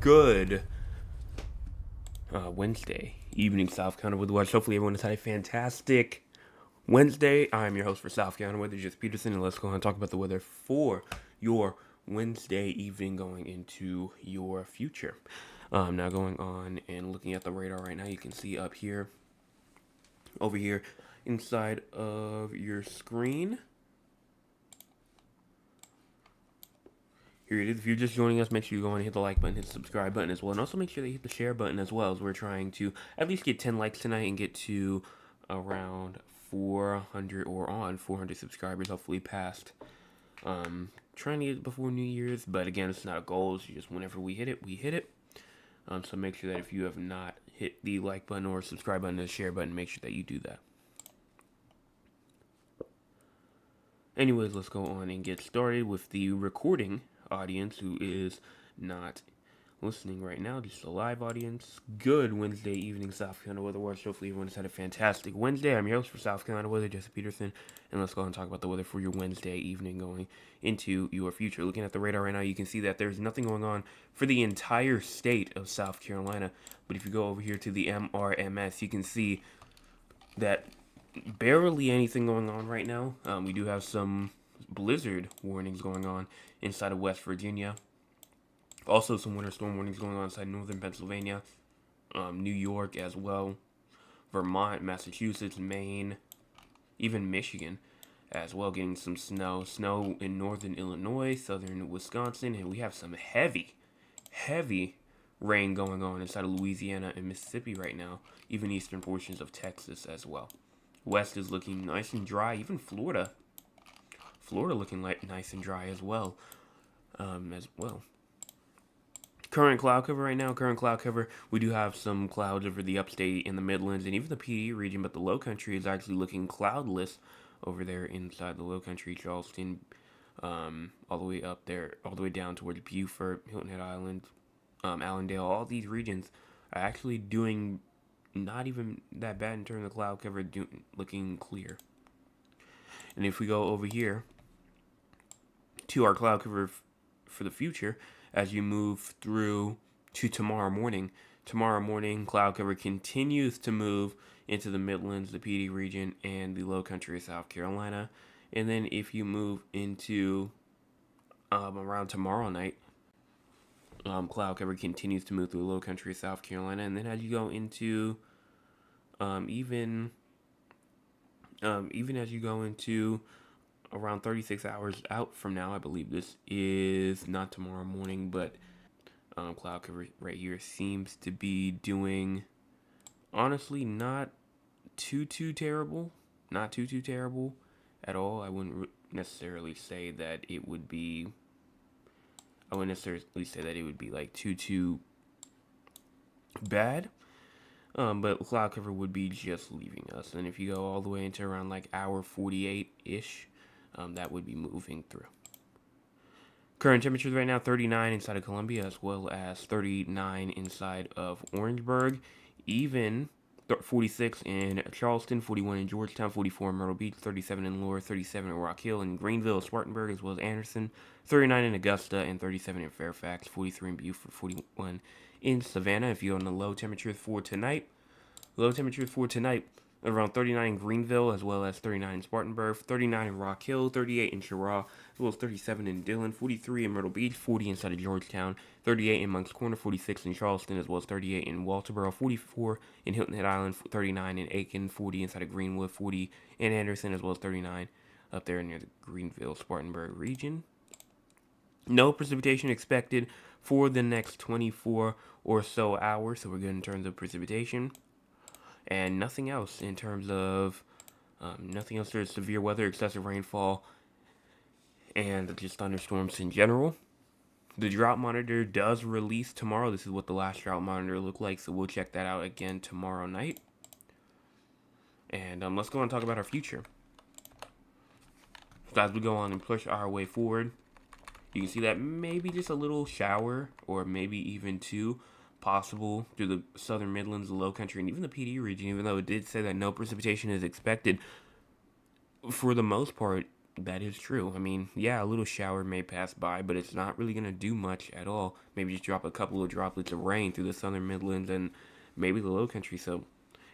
good Wednesday evening, South Carolina Weather Watch. Hopefully, everyone has had a fantastic Wednesday. I'm your host for South Carolina Weather, Jess Peterson, and let's go and talk about the weather for your Wednesday evening going into your future. Now, going on and looking at the radar right now, you can see up here, over here, inside of your screen. Here it is. If you're just joining us, make sure you go and hit the like button, hit the subscribe button as well, and also make sure that you hit the share button as well, as we're trying to at least get 10 likes tonight and get to around 400 or on 400 subscribers, hopefully past. Trying to get it before New Year's, but again, it's not a goal. It's just whenever we hit it, we hit it. So make sure that if you have not hit the like button or subscribe button or the share button, make sure that you do that. Anyways, let's go on and get started with the recording audience who is not listening right now, just a live audience. Good Wednesday evening, South Carolina Weather Watch. Hopefully everyone has had a fantastic Wednesday. I'm your host for South Carolina Weather, Jesse Peterson, and let's go and talk about the weather for your Wednesday evening going into your future. Looking at the radar right now, you can see that there's nothing going on for the entire state of South Carolina, but if you go over here to the MRMS, you can see that barely anything going on right now. We do have some blizzard warnings going on inside of West Virginia. Also, some winter storm warnings going on inside northern Pennsylvania, New York as well, Vermont, Massachusetts, Maine, even Michigan as well, getting some snow. Snow in northern Illinois, southern Wisconsin, and we have some heavy rain going on inside of Louisiana and Mississippi right now, even eastern portions of Texas as well. West is looking nice and dry, even Florida looking like nice and dry as well. Current cloud cover right now, we do have some clouds over the upstate in the Midlands and even the PD region, but the low country is actually looking cloudless over there inside the low country, Charleston, all the way up there, all the way down towards Beaufort, Hilton Head Island, Allendale. All these regions are actually doing not even that bad in terms of cloud cover, looking clear. And if we go over here to our cloud cover for the future, as you move through to tomorrow morning, cloud cover continues to move into the Midlands, the PD region, and the low country of South Carolina. And then if you move into around tomorrow night, cloud cover continues to move through the low country of South Carolina. And then as you go into even as you go into around 36 hours out from now, I believe this is not tomorrow morning, but cloud cover right here seems to be doing, honestly, not too terrible at all. I wouldn't necessarily say that it would be like too bad. But cloud cover would be just leaving us. And if you go all the way into around like hour 48-ish, that would be moving through. Current temperatures right now, 39 inside of Columbia, as well as 39 inside of Orangeburg. Even 46 in Charleston, 41 in Georgetown, 44 in Myrtle Beach, 37 in Lower, 37 in Rock Hill, and Greenville, Spartanburg, as well as Anderson, 39 in Augusta, and 37 in Fairfax, 43 in Beaufort, 41 in Savannah. If you go on the low temperatures for tonight, around 39 in Greenville, as well as 39 in Spartanburg, 39 in Rock Hill, 38 in Cheraw, as well as 37 in Dillon, 43 in Myrtle Beach, 40 inside of Georgetown, 38 in Moncks Corner, 46 in Charleston, as well as 38 in Walterboro, 44 in Hilton Head Island, 39 in Aiken, 40 inside of Greenwood, 40 in Anderson, as well as 39 up there near the Greenville, Spartanburg region. No precipitation expected for the next 24 or so hours, so we're good in terms of precipitation. And nothing else in terms of, There's severe weather, excessive rainfall, and just thunderstorms in general. The drought monitor does release tomorrow. This is what the last drought monitor looked like, so we'll check that out again tomorrow night. And let's go and talk about our future. So as we go on and push our way forward, you can see that maybe just a little shower, or maybe even two, possible through the southern Midlands, the low country, and even the PD region, even though it did say that no precipitation is expected. For the most part, That is true. I mean, yeah, a little shower may pass by, but it's not really going to do much at all. Maybe just drop a couple of droplets of rain through the southern Midlands and maybe the low country. So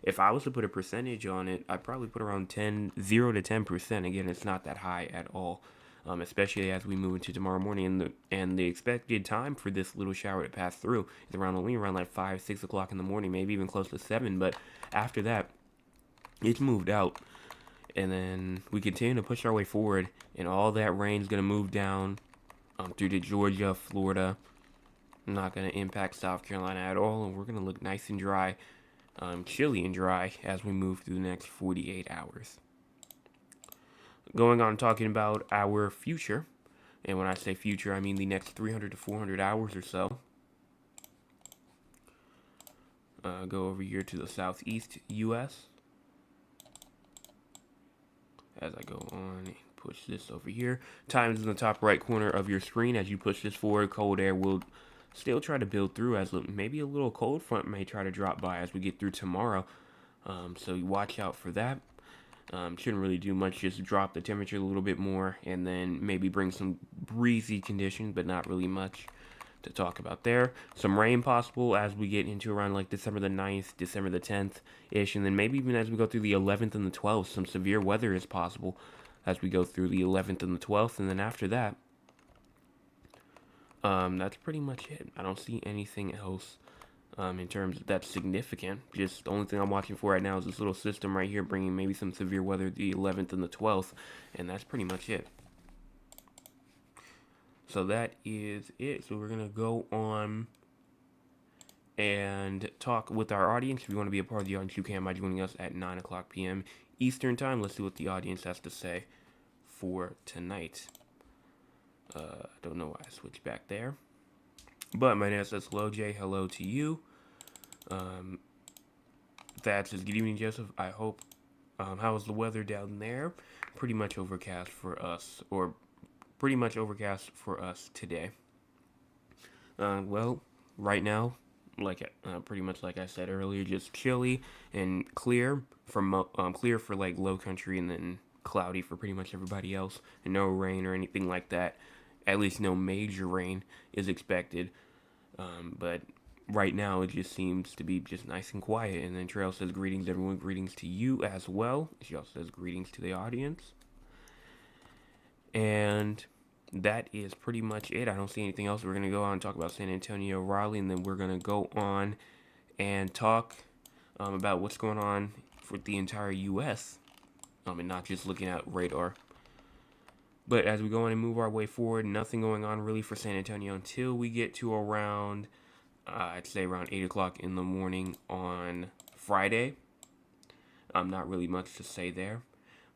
if I was to put a percentage on it, I'd probably put around 0 to 10%. Again, it's not that high at all. Especially as we move into tomorrow morning, and the expected time for this little shower to pass through is only around like 5, 6 o'clock in the morning, maybe even close to 7. But after that, it's moved out, and then we continue to push our way forward, and all that rain is going to move down through to Georgia, Florida. Not going to impact South Carolina at all, and we're going to look nice and dry, chilly and dry as we move through the next 48 hours. Going on talking about our future, and when I say future, I mean the next 300 to 400 hours or so. Go over here to the southeast U.S. As I go on and push this over here. Times in the top right corner of your screen. As you push this forward, cold air will still try to build through, as maybe a little cold front may try to drop by as we get through tomorrow. So you watch out for that. Shouldn't really do much, just drop the temperature a little bit more and then maybe bring some breezy conditions, but not really much to talk about there. Some rain possible as we get into around like December the 9th, December the 10th ish, and then maybe even as we go through the 11th and the 12th, some severe weather is possible as we go through the 11th and the 12th, and then after that, that's pretty much it. I don't see anything else in terms of that's significant. Just the only thing I'm watching for right now is this little system right here bringing maybe some severe weather the 11th and the 12th, and that's pretty much it. So that is it. So we're going to go on and talk with our audience. If you want to be a part of the audience, you can by joining us at 9 o'clock p.m. Eastern Time. Let's see what the audience has to say for tonight. Don't know why I switched back there. But my name is Hello Jay. Hello to you. That says, good evening, Joseph. I hope. How is the weather down there? Pretty much overcast for us, or pretty much overcast for us today. Well, right now, pretty much like I said earlier, just chilly and clear for like low country, and then cloudy for pretty much everybody else, and no rain or anything like that. At least no major rain is expected. But right now it just seems to be just nice and quiet. And then Trail says, greetings everyone, greetings to you as well. She also says greetings to the audience. And that is pretty much it. I don't see anything else. We're going to go on and talk about San Antonio, Raleigh, and then we're going to go on and talk about what's going on for the entire U.S. And not just looking at radar. But as we go on and move our way forward, nothing going on really for San Antonio until we get to around, I'd say around 8 o'clock in the morning on Friday. Not really much to say there.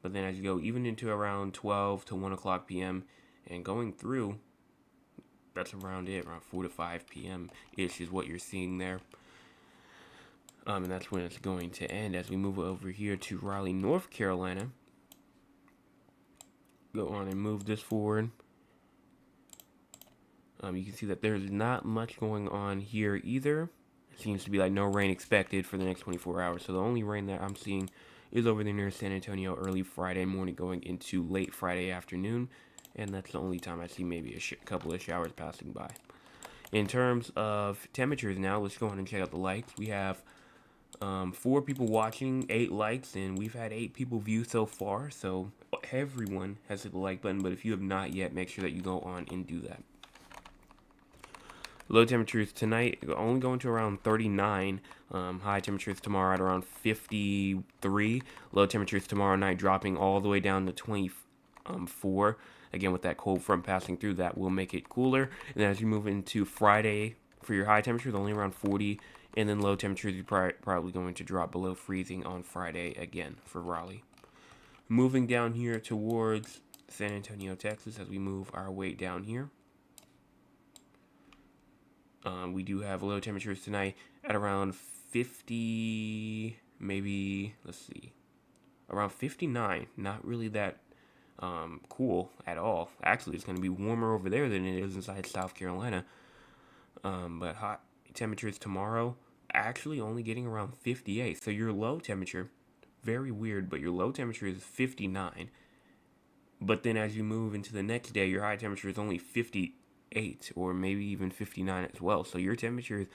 But then as you go even into around 12 to 1 o'clock p.m. and going through, that's around it, around 4 to 5 p.m.-ish is what you're seeing there. And that's when it's going to end. As we move over here to Raleigh, North Carolina, go on and move this forward. You can see that there's not much going on here either. It seems to be like no rain expected for the next 24 hours. So the only rain that I'm seeing is over there near San Antonio early Friday morning going into late Friday afternoon. And that's the only time I see maybe a couple of showers passing by. In terms of temperatures now, let's go on and check out the likes. We have 4 people watching, 8 likes, and we've had 8 people view so far. So everyone has hit the like button, but if you have not yet, make sure that you go on and do that. Low temperatures tonight only going to around 39. High temperatures tomorrow at around 53. Low temperatures tomorrow night dropping all the way down to 24. Again, with that cold front passing through, that will make it cooler. And then as you move into Friday, for your high temperatures, only around 40. And then low temperatures, you're probably going to drop below freezing on Friday again for Raleigh. Moving down here towards San Antonio, Texas, as we move our way down here. We do have low temperatures tonight at around 50, maybe, let's see, around 59. Not really that cool at all. Actually, it's going to be warmer over there than it is inside South Carolina. But hot temperatures tomorrow, actually only getting around 58. So your low temperature, very weird, but your low temperature is 59. But then as you move into the next day, your high temperature is only 58 or maybe even 59 as well. So your temperatures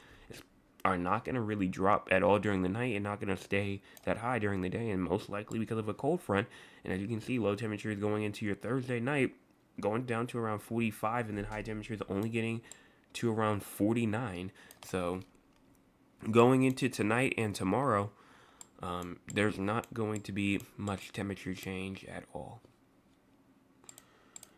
are not going to really drop at all during the night and not going to stay that high during the day, and most likely because of a cold front. And as you can see, low temperatures going into your Thursday night going down to around 45, and then high temperatures only getting to around 49. So going into tonight and tomorrow, there's not going to be much temperature change at all.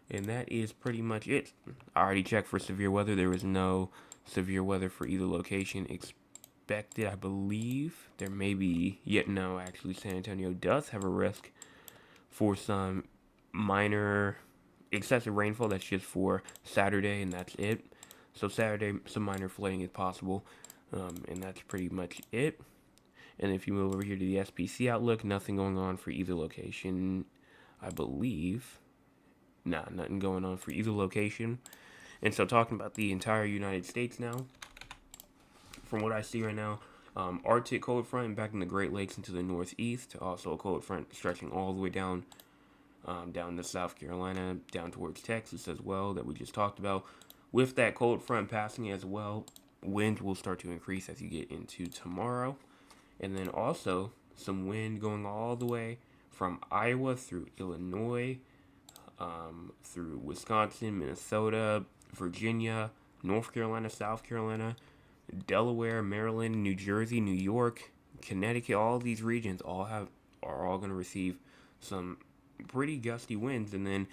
And that is pretty much it. I already checked for severe weather. There was no severe weather for either location expected. I believe there may be, yet no, actually San Antonio does have a risk for some minor excessive rainfall. That's just for Saturday, and that's it. So Saturday, some minor flooding is possible, and that's pretty much it. And if you move over here to the SPC outlook, nothing going on for either location, I believe. Nah, nothing going on for either location. And so talking about the entire United States now, from what I see right now, Arctic cold front back in the Great Lakes into the northeast. Also a cold front stretching all the way down to South Carolina, down towards Texas as well, that we just talked about. With that cold front passing as well, wind will start to increase as you get into tomorrow. And then also some wind going all the way from Iowa through Illinois, through Wisconsin, Minnesota, Virginia, North Carolina, South Carolina, Delaware, Maryland, New Jersey, New York, Connecticut. All these regions are all going to receive some pretty gusty winds, and then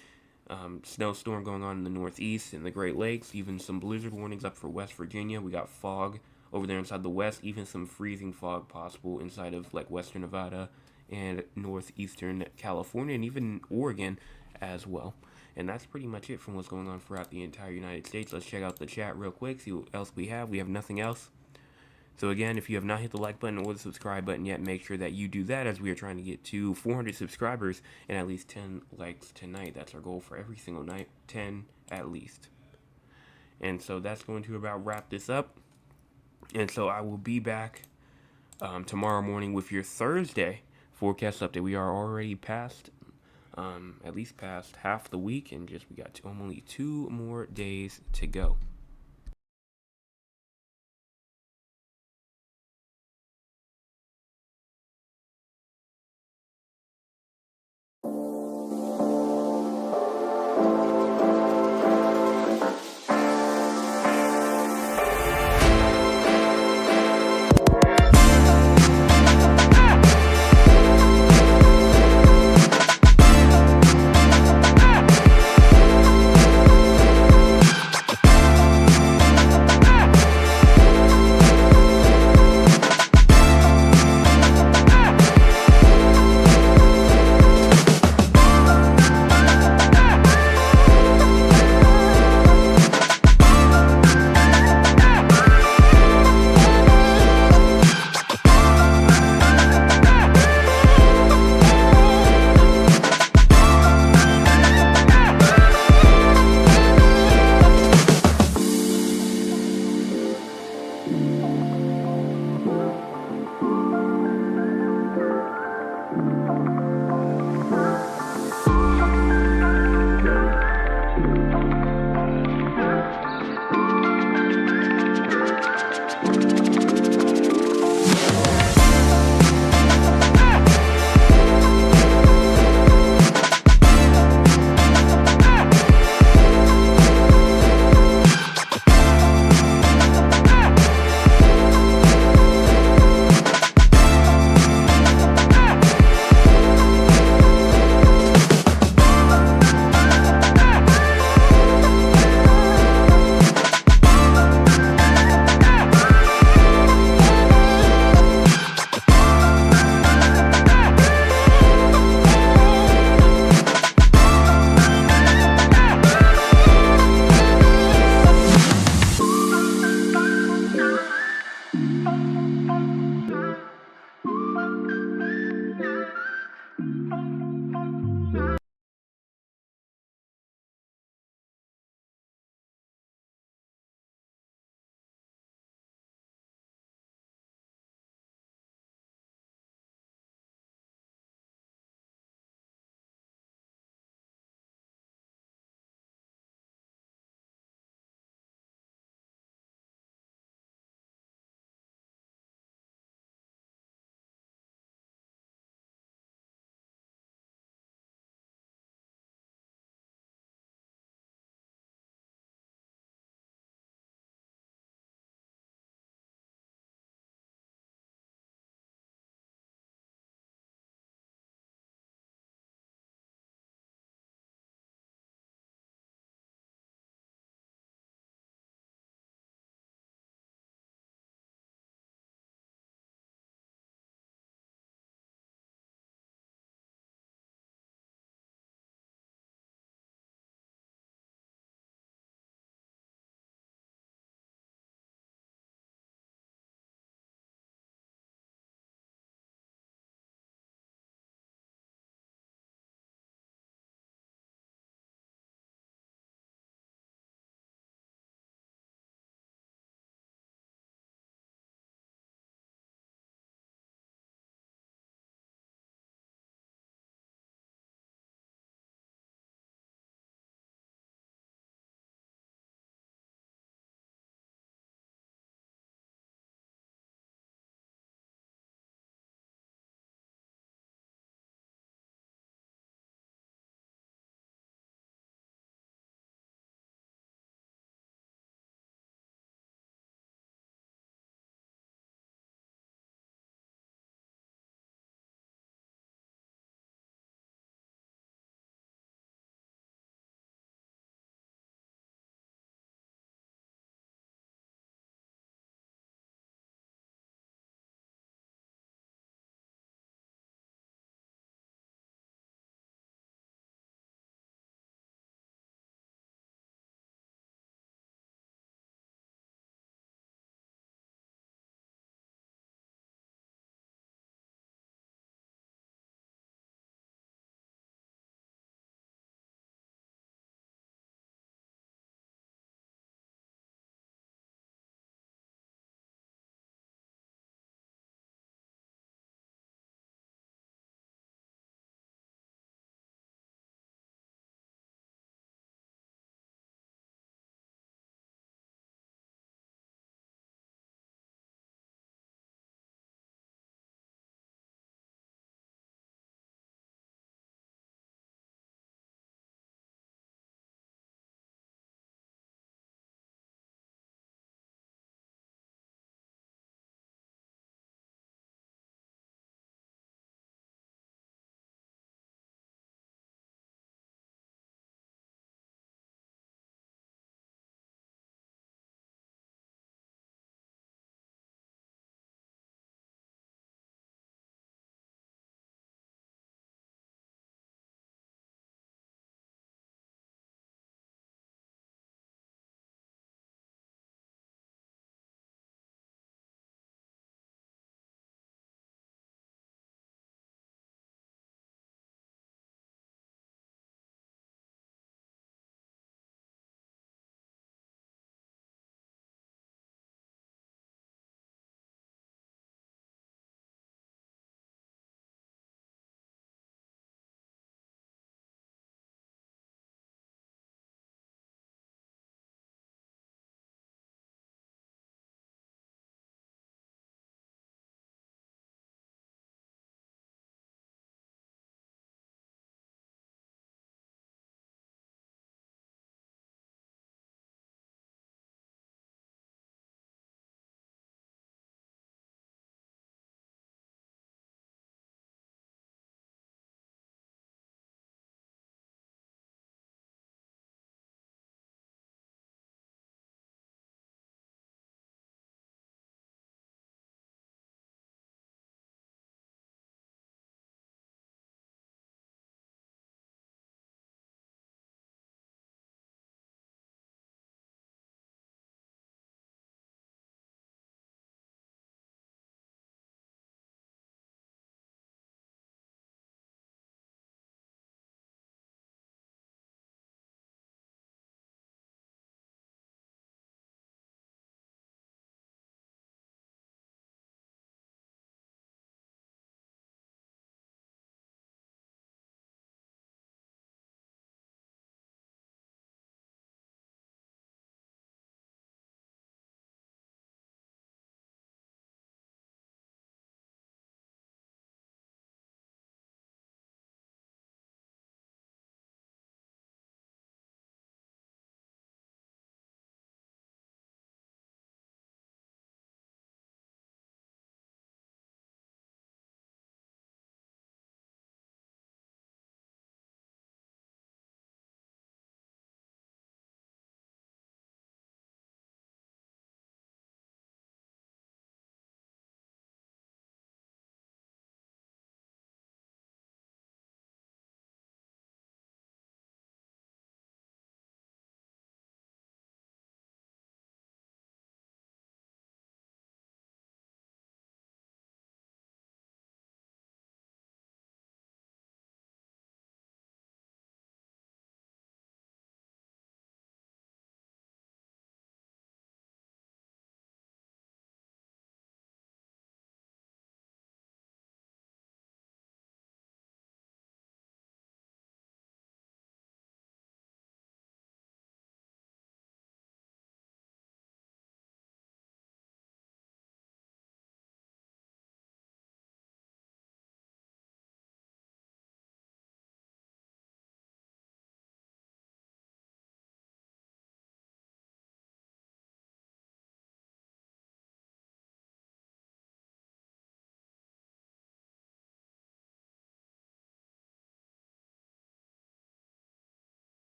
snowstorm going on in the Northeast and the Great Lakes. Even some blizzard warnings up for West Virginia. We got fog over there inside the West. Even some freezing fog possible inside of like Western Nevada and northeastern California, and even Oregon as well. And that's pretty much it from what's going on throughout the entire United States. Let's check out the chat real quick, see what else we have. We have nothing else. So again, if you have not hit the like button or the subscribe button yet, make sure that you do that, as we are trying to get to 400 subscribers and at least 10 likes tonight. That's our goal for every single night, 10 at least. And so that's going to about wrap this up. And so I will be back tomorrow morning with your Thursday forecast update. We are already past, at least past half the week, and we got only 2 more days to go.